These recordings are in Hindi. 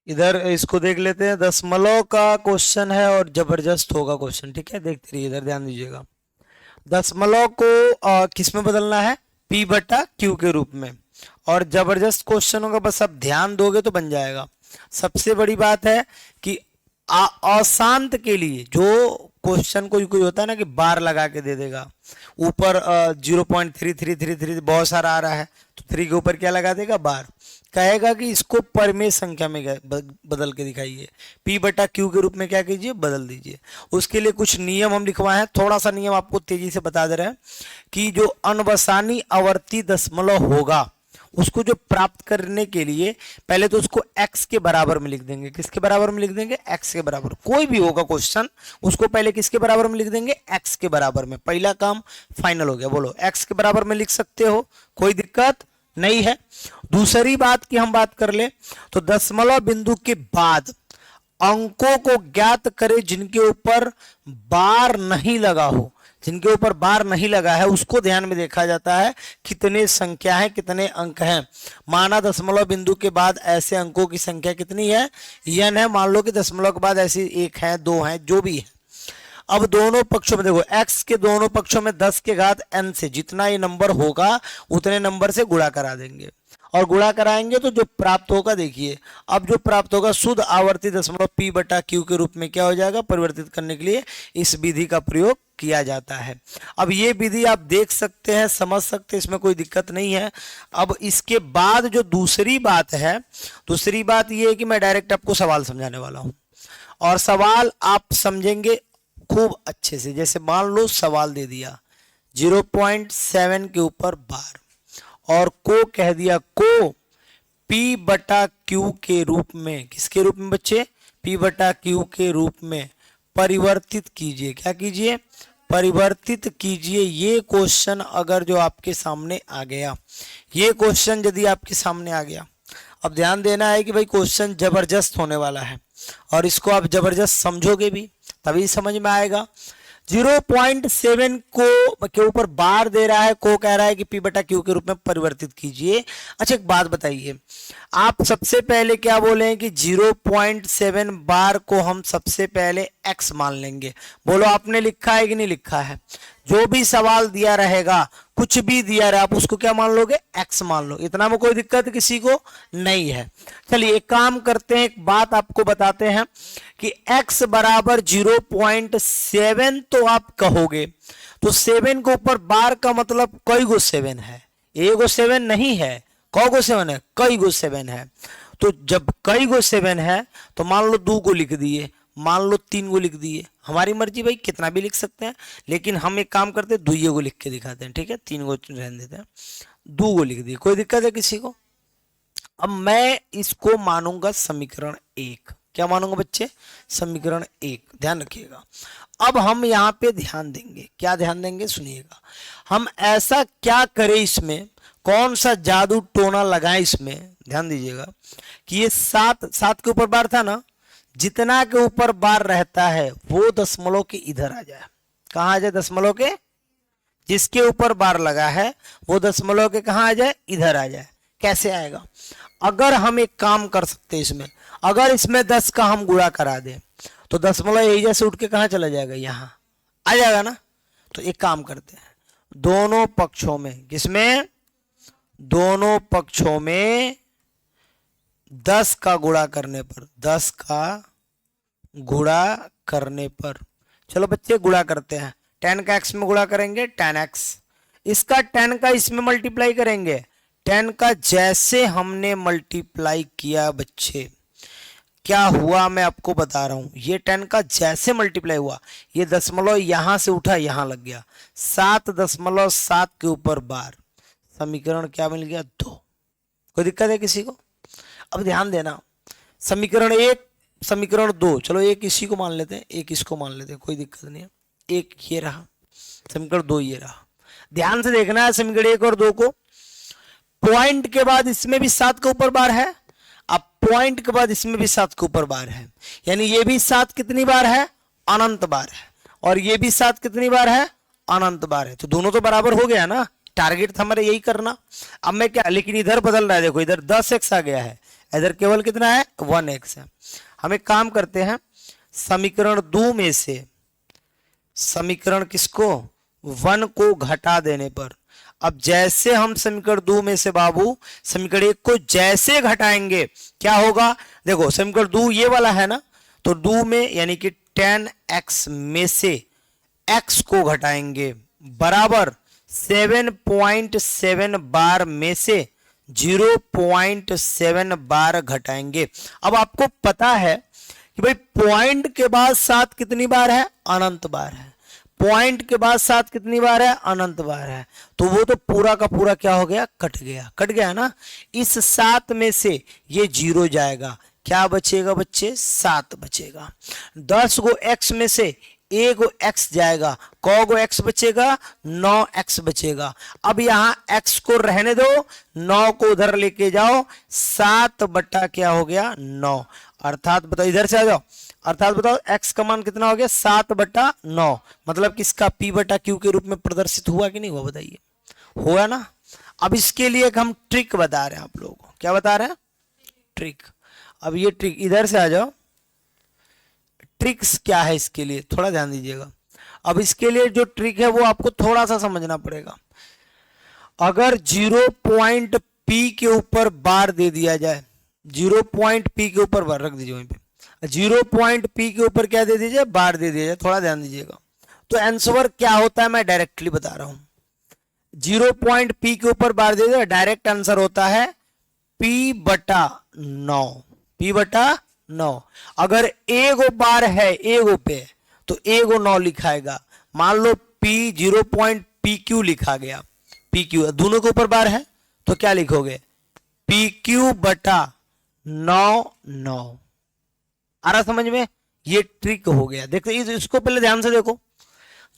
इधर इसको देख लेते हैं, दशमलव का क्वेश्चन है और जबरदस्त होगा क्वेश्चन, ठीक है। देखते रहिए, इधर ध्यान दीजिएगा। दशमलव को किस में बदलना है, p बटा q के रूप में, और जबरदस्त क्वेश्चन होगा, बस आप ध्यान दोगे तो बन जाएगा। सबसे बड़ी बात है कि अशांत के लिए जो क्वेश्चन कोई कोई होता है ना कि बार लगा के दे देगा, ऊपर 0.3333 बहुत सारा आ रहा है तो 3 के ऊपर क्या लगा देगा, बार, कहेगा कि इसको परमेय संख्या में बदल के दिखाइए, p बटा q के रूप में क्या कीजिए, बदल दीजिए। उसके लिए कुछ नियम हम लिखवाए हैं, थोड़ा सा नियम आपको तेजी से बता दे रहे हैं कि जो अनवसानी आवर्ती दशमलव होगा उसको जो प्राप्त करने के लिए पहले तो उसको x के बराबर में लिख देंगे। किसके बराबर में लिख देंगे, x के बराबर। कोई भी होगा क्वेश्चन उसको पहले किसके बराबर में लिख देंगे, x के बराबर में। पहला काम फाइनल हो गया। बोलो, x के बराबर में लिख सकते हो, कोई दिक्कत नहीं है। दूसरी बात की हम बात कर ले तो दशमलव बिंदु के बाद अंकों को ज्ञात करें जिनके ऊपर बार नहीं लगा हो। जिनके ऊपर बार नहीं लगा है उसको ध्यान में देखा जाता है कितने संख्या है, कितने अंक हैं। माना दशमलव बिंदु के बाद ऐसे अंकों की संख्या कितनी है, n है। मान लो कि दशमलव के बाद ऐसी 1 है, 2 है, जो भी है। अब दोनों पक्षों में देखो, x के दोनों पक्षों में 10 के घात n से जितना ये नंबर होगा उतने नंबर से गुणा करा देंगे, और गुणा कराएंगे तो जो प्राप्त होगा, देखिए अब जो प्राप्त होगा शुद्ध आवर्ती दशमलव p बटा q के रूप में क्या हो जाएगा, परिवर्तित करने के लिए इस विधि का प्रयोग किया जाता है। अब ये विधि आप देख सकते हैं, समझ सकते हैं, इसमें कोई दिक्कत नहीं है। अब इसके बाद जो दूसरी बात है, दूसरी बात ये है कि मैं डायरेक्ट आपको सवाल समझाने वाला हूं, और सवाल आप समझेंगे खूब अच्छे से। जैसे मान लो सवाल दे दिया 0.7 के ऊपर बार, और को कह दिया को p बटा q के रूप में, किसके रूप में बच्चे, p बटा q के रूप में परिवर्तित कीजिए। क्या कीजिए, परिवर्तित कीजिए। ये क्वेश्चन अगर जो आपके सामने आ गया, ये क्वेश्चन यदि आपके सामने आ गया, अब ध्यान देना है कि भाई क्वेश्चन जबरदस्त होने वाला है और इसको आप जबरदस्त समझोगे भी तभी समझ में आएगा। 0.7 को के ऊपर बार दे रहा है, को कह रहा है कि p बटा q के रूप में परिवर्तित कीजिए। अच्छा एक बात बताइए, आप सबसे पहले क्या बोले हैं कि 0.7 बार को हम सबसे पहले x मान लेंगे। बोलो आपने लिखा है कि नहीं लिखा है। जो भी सवाल दिया रहेगा, कुछ भी दिया रहे, आप उसको क्या मान लोगे, x मान लो। इतना में कोई दिक्कत किसी को नहीं है। चलिए एक काम करते हैं, एक बात आपको बताते हैं कि x बराबर 0.7 तो आप कहोगे, तो 7 के ऊपर बार का मतलब कई गो 7 है, एगो 7 नहीं है। कौ गो 7 है, कई गो 7 है। तो जब कई गो 7 है तो मान लो 2 को लिख दिए, मान लो 3 को लिख दिए, हमारी मर्जी भाई, कितना भी लिख सकते हैं। लेकिन हम एक काम करते हैं, 2 को लिख के दिखाते हैं, ठीक है, 3 को रहने देते हैं, 2 को लिख दिए, कोई दिक्कत है किसी को। अब मैं इसको मानूंगा समीकरण 1। क्या मानूंगा बच्चे, समीकरण 1। ध्यान रखिएगा। अब हम यहाँ पे ध्यान देंगे, क्या ध्यान देंगे, सुनिएगा। हम ऐसा क्या करें इसमें, कौन सा जादू टोना लगाए इसमें, ध्यान दीजिएगा कि ये 7 के ऊपर बार था ना, जितना के ऊपर बार रहता है वो दशमलव के इधर आ जाए। कहाँ आ जाए, दशमलव के, जिसके ऊपर बार लगा है वो दशमलव के कहाँ आ जाए, इधर आ जाए। कैसे आएगा, अगर हम एक काम कर सकते हैं इसमें, अगर इसमें 10 का हम गुणा करा दें तो दशमलव यही जैसे उठ के कहाँ चला जाएगा, यहाँ आ जाएगा ना। तो एक काम करते हैं, दोनों पक्षों में, किसमें, दोनों पक्षों में 10 का गुणा करने पर, 10 का गुणा करने पर, चलो बच्चे गुणा करते हैं। 10 का x में गुणा करेंगे 10x, इसका 10 का इसमें मल्टीप्लाई करेंगे 10 का। जैसे हमने मल्टीप्लाई किया बच्चे, क्या हुआ मैं आपको बता रहा हूं, ये 10 का जैसे मल्टीप्लाई हुआ, ये दशमलव यहां से उठा यहां लग गया, 7.7 के ऊपर बार, समीकरण क्या मिल गया, 2। कोई दिक्कत है किसी को। अब ध्यान देना, समीकरण 1, समीकरण 2, चलो एक इसी को मान लेते हैं, एक इसको मान लेते हैं, कोई दिक्कत नहीं है। एक ये रहा, समीकरण 2 ये रहा। ध्यान से देखना है समीकरण 1 और 2 को। पॉइंट के बाद इसमें भी 7 के ऊपर बार है, अब पॉइंट के बाद इसमें भी 7 के ऊपर बार है, यानी ये भी 7 कितनी बार है, अनंत बार है, और ये भी 7 कितनी बार है, अनंत बार है। तो दोनों तो बराबर हो गया ना, टारगेट था हमारा यही करना। अब मैं क्या, लेकिन इधर बदल रहा है, देखो इधर 10x आ गया है, इधर केवल कितना है 1x है। हम एक काम करते हैं, समीकरण 2 में से समीकरण किसको 1 को घटा देने पर, अब जैसे हम समीकरण 2 में से बाबू समीकरण 1 को जैसे घटाएंगे क्या होगा, देखो समीकरण 2 ये वाला है ना, तो 2 में यानी कि 10x में से x को घटाएंगे बराबर 7.7 बार में से 0.7 बार घटाएंगे। अब आपको पता है कि भाई पॉइंट के बाद 7 कितनी बार है, अनंत बार है। पॉइंट के बाद 7 कितनी बार है, अनंत बार है। तो वो तो पूरा का पूरा क्या हो गया, कट गया, कट गया ना। इस 7 में से ये 0 जाएगा, क्या बचेगा बच्चे, 7 बचेगा। 10 गो x में से 1 गो x जाएगा, कौ गो x बचेगा, 9x बचेगा। अब यहां x को रहने दो, 9 को उधर लेके जाओ, 7 बटा क्या हो गया 9, अर्थात बताओ इधर से आ जाओ, अर्थात बताओ x का मान कितना हो गया 7 बटा 9, मतलब किसका p बटा q के रूप में प्रदर्शित हुआ कि नहीं हुआ, बताइए हुआ ना। अब इसके लिए एक हम ट्रिक बता रहे हैं आप लोगों को, क्या बता रहे हैं, ट्रिक। अब ये ट्रिक इधर से आ जाओ, ट्रिक्स क्या है इसके लिए थोड़ा ध्यान दीजिएगा। अब इसके लिए जो ट्रिक है वो आपको थोड़ा सा समझना पड़ेगा। अगर 0.p के ऊपर बार दे दिया जाए, 0.p के ऊपर बार रख दीजिए वहीं पे, 0.p के ऊपर क्या दे दीजिए, बार दे दिया जाए, थोड़ा ध्यान दीजिएगा। तो आंसर क्या होता है मैं डायरेक्टली बता रहा हूं, 0.p के ऊपर बार दे दिया, डायरेक्ट आंसर होता है p बटा 9, p बटा 9। अगर एगो बार है एगो पे तो एगो 9 लिखाएगा। मान लो p 0.pq लिखा गया, pq दोनों के ऊपर बार है तो क्या लिखोगे, pq बटा 9 9। आ रहा समझ में, ये ट्रिक हो गया। देखो इसको पहले ध्यान से देखो,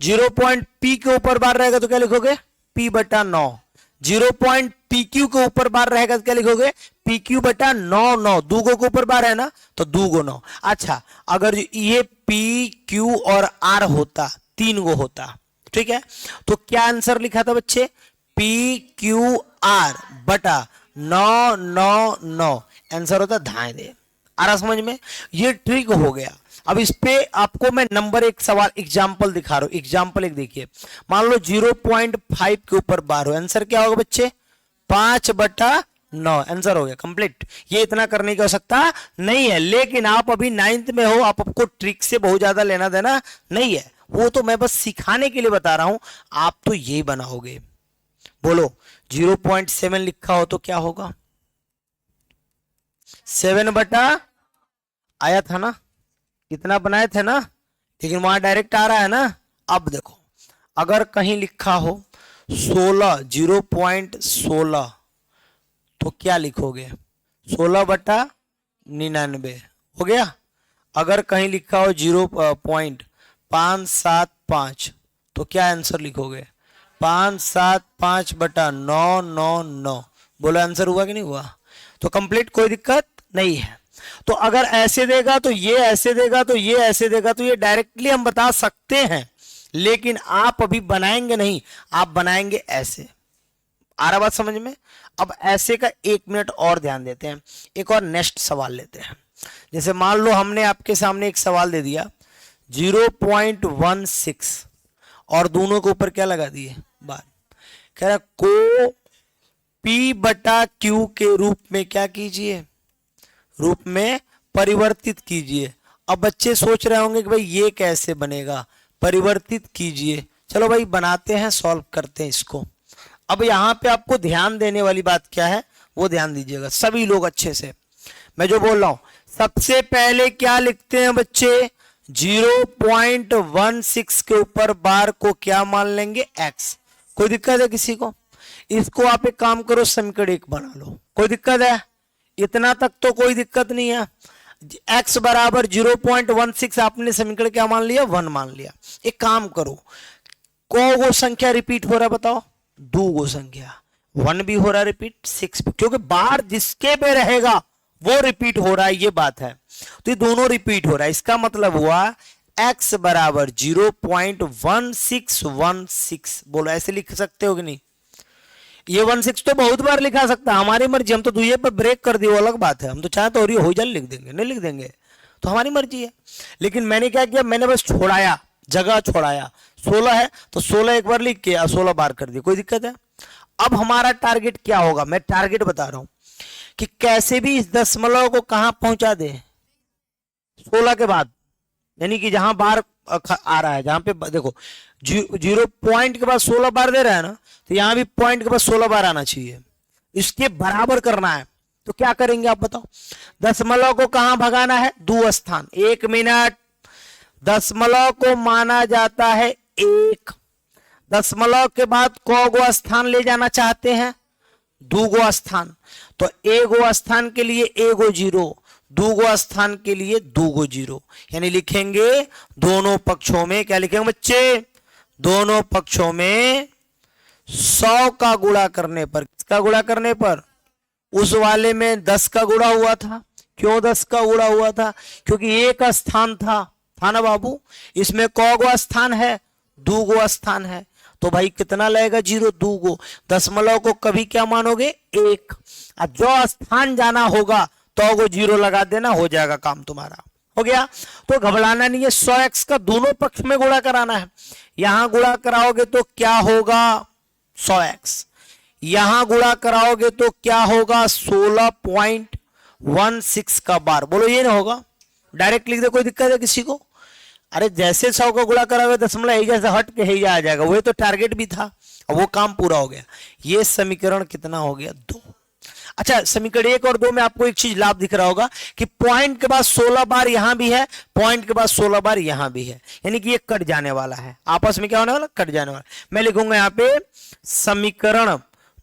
0.p के ऊपर बार रहेगा तो क्या लिखोगे, p बटा 9। 0.pq के ऊपर बार रहेगा तो क्या लिखोगे, pq बटा 9 9। दूगो के ऊपर बार है ना तो दूगो 9। अच्छा अगर ये pq और r होता, 3 गो होता, ठीक है, तो क्या आंसर लिखा था बच्चे, pqr बटा 9 9 9, आंसर होता धाए दे। आ रहा समझ में, ये ट्रिक हो गया। अब इस पे आपको मैं नंबर 1 सवाल एग्जाम्पल दिखा रहा हूं। एग्जाम्पल 1 देखिए, मान लो 0.5 के ऊपर बार हो, आंसर क्या होगा बच्चे, 5 बटा 9, आंसर हो गया कंप्लीट। ये इतना करने की आवश्यकता नहीं है, लेकिन आप अभी 9th में हो, आपको ट्रिक से बहुत ज्यादा लेना देना नहीं है, वो तो मैं बस सिखाने के लिए बता रहा हूं। आप तो यही बनाओगे। बोलो 0.7 लिखा हो तो क्या होगा, 7 बटा आया था ना, कितना बनाए थे ना, लेकिन वहां डायरेक्ट आ रहा है ना। अब देखो अगर कहीं लिखा हो 16, 0.16 तो क्या लिखोगे, 16 बटा 99 हो गया। अगर कहीं लिखा हो 0.575 तो क्या आंसर लिखोगे, 575 बटा 999। बोलो आंसर हुआ कि नहीं हुआ, तो कंप्लीट, कोई दिक्कत नहीं है। तो अगर ऐसे देगा तो ये ऐसे देगा, तो ये ऐसे देगा, तो ये डायरेक्टली हम बता सकते हैं, लेकिन आप अभी बनाएंगे नहीं, आप बनाएंगे ऐसे। आ रहा बात समझ में। अब ऐसे का 1 मिनट और ध्यान देते हैं, एक और नेक्स्ट सवाल लेते हैं। जैसे मान लो हमने आपके सामने एक सवाल दे दिया 0.16 और दोनों के ऊपर क्या लगा दिए बार, कह रहा को p बटा q के रूप में क्या कीजिए, रूप में परिवर्तित कीजिए। अब बच्चे सोच रहे होंगे कि भाई ये कैसे बनेगा, परिवर्तित कीजिए। चलो भाई बनाते हैं, सॉल्व करते हैं इसको। अब यहां पे आपको ध्यान देने वाली बात क्या है वो ध्यान दीजिएगा सभी लोग अच्छे से। मैं जो बोल रहा हूं, सबसे पहले क्या लिखते हैं बच्चे, 0.16 के ऊपर बार को क्या मान लेंगे, x। कोई दिक्कत है किसी को, इसको आप एक काम करो, समीकरण 1 बना लो, कोई दिक्कत है, इतना तक तो कोई दिक्कत नहीं है। x बराबर 0.16 आपने समीकरण क्या मान लिया, 1 मान लिया। एक काम करो, को वो संख्या रिपीट हो रहा है बताओ, 2 गो संख्या, 1 भी हो रहा है रिपीट, 6 भी, क्योंकि बार जिसके पे रहेगा वो रिपीट हो रहा है, ये बात है। तो ये दोनों रिपीट हो रहा है, इसका मतलब हुआ x बराबर 0.1616। बोलो ऐसे लिख सकते हो कि नहीं, ये 1/6 तो बहुत बार लिखा सकता है, हमारी मर्जी, हम तो दुइये पर ब्रेक कर दिए वो अलग बात है, हम तो चाहे तो और ये हो जाए लिख देंगे, नहीं लिख देंगे तो हमारी मर्जी है। लेकिन मैंने क्या किया, मैंने बस छोड़ाया, जगह छोड़ाया। 16 है तो 16 एक बार लिख के 16 बार कर दिया, कोई दिक्कत है। अब हमारा टारगेट क्या होगा, मैं टारगेट बता रहा हूं कि कैसे भी इस दशमलव को कहां पहुंचा दे, 16 के बाद, यानी कि जहां बार आ रहा है, जहां पे देखो 0 पॉइंट के बाद 16 बार दे रहा है ना, तो यहां भी पॉइंट के बाद 16 बार आना चाहिए, इसके बराबर करना है। तो क्या करेंगे आप बताओ, दशमलव को कहां भगाना है, दो स्थान। 1 मिनट, दशमलव को माना जाता है 1, दशमलव के बाद कौगो स्थान ले जाना चाहते हैं, 2 स्थान। तो 1 स्थान के लिए 1 0, 2 स्थान के लिए 2 0, यानी लिखेंगे दोनों पक्षों में, क्या लिखेंगे बच्चे, दोनों पक्षों में 100 का गुणा करने पर, किसका गुणा करने पर, उस वाले में 10 का गुणा हुआ था। क्यों 10 का गुणा हुआ था, क्योंकि 1 स्थान था ना बाबू, इसमें कौगो स्थान है, 2 स्थान है, तो भाई कितना लगेगा, 0 2। दशमलव को कभी क्या मानोगे, 1। अब जो स्थान जाना होगा तो वो 0 लगा देना, हो जाएगा काम तुम्हारा, हो गया। तो घबराना नहीं है, 100x का दोनों पक्ष में गुणा कराना है। यहां गुणा कराओगे तो क्या होगा, 100x, यहां गुणा कराओगे तो क्या होगा, 16.16 का बार। बोलो ये ना होगा, डायरेक्ट लिख दे, कोई दिक्कत है किसी को, अरे जैसे 100 का गुणा कराओगे दशमलव यही से हट के ही आ जाएगा, वही तो टारगेट भी था और वो काम पूरा हो गया। ये समीकरण कितना हो गया, 2। अच्छा, समीकरण 1 और 2 में आपको एक चीज लाभ दिख रहा होगा कि पॉइंट के बाद 16 बार यहां भी है, पॉइंट के बाद 16 बार यहां भी है, यानी कि ये कट जाने वाला है, आपस में क्या होने वाला, कट जाने वाला। मैं लिखूंगा यहां पे समीकरण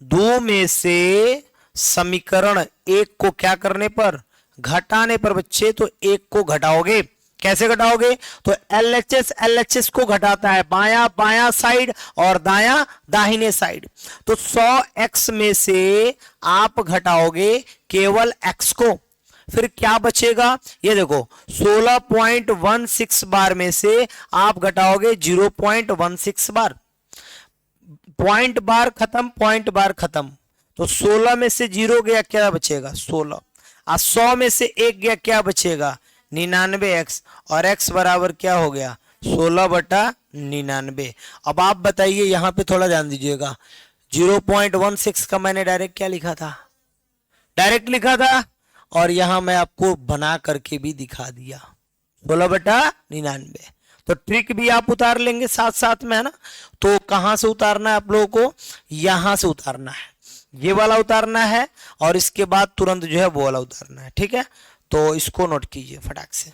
2 में से समीकरण 1 को क्या करने पर, घटाने पर बच्चे, तो 1 को घटाओगे, कैसे घटाओगे, तो LHS को घटाता है, बायां बायां साइड और दायां दाहिने साइड। तो 100x में से आप घटाओगे केवल x को, फिर क्या बचेगा, ये देखो 16.16 बार में से आप घटाओगे 0.16 बार, पॉइंट बार खत्म, पॉइंट बार खत्म, तो 16 में से 0 गया, क्या बचेगा 16, और 100 में से 1 गया, क्या बचेगा 99x, और x बराबर क्या हो गया 16/99। अब आप बताइए, यहां पे थोड़ा ध्यान दीजिएगा, 0.16 का मैंने डायरेक्ट क्या लिखा था, डायरेक्ट लिखा था, और यहां मैं आपको बना करके भी दिखा दिया 16/99। तो ट्रिक भी आप उतार लेंगे साथ साथ में, है ना। तो कहां से उतारना है आप लोगों को, यहां से उतारना है, ये वाला उतारना है, और इसके बाद तुरंत जो है वो वाला उतारना है, ठीक है। तो इसको नोट कीजिए फटाक से।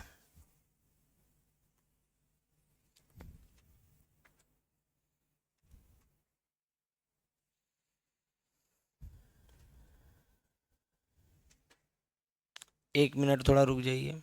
एक मिनट थोड़ा रुक जाइए।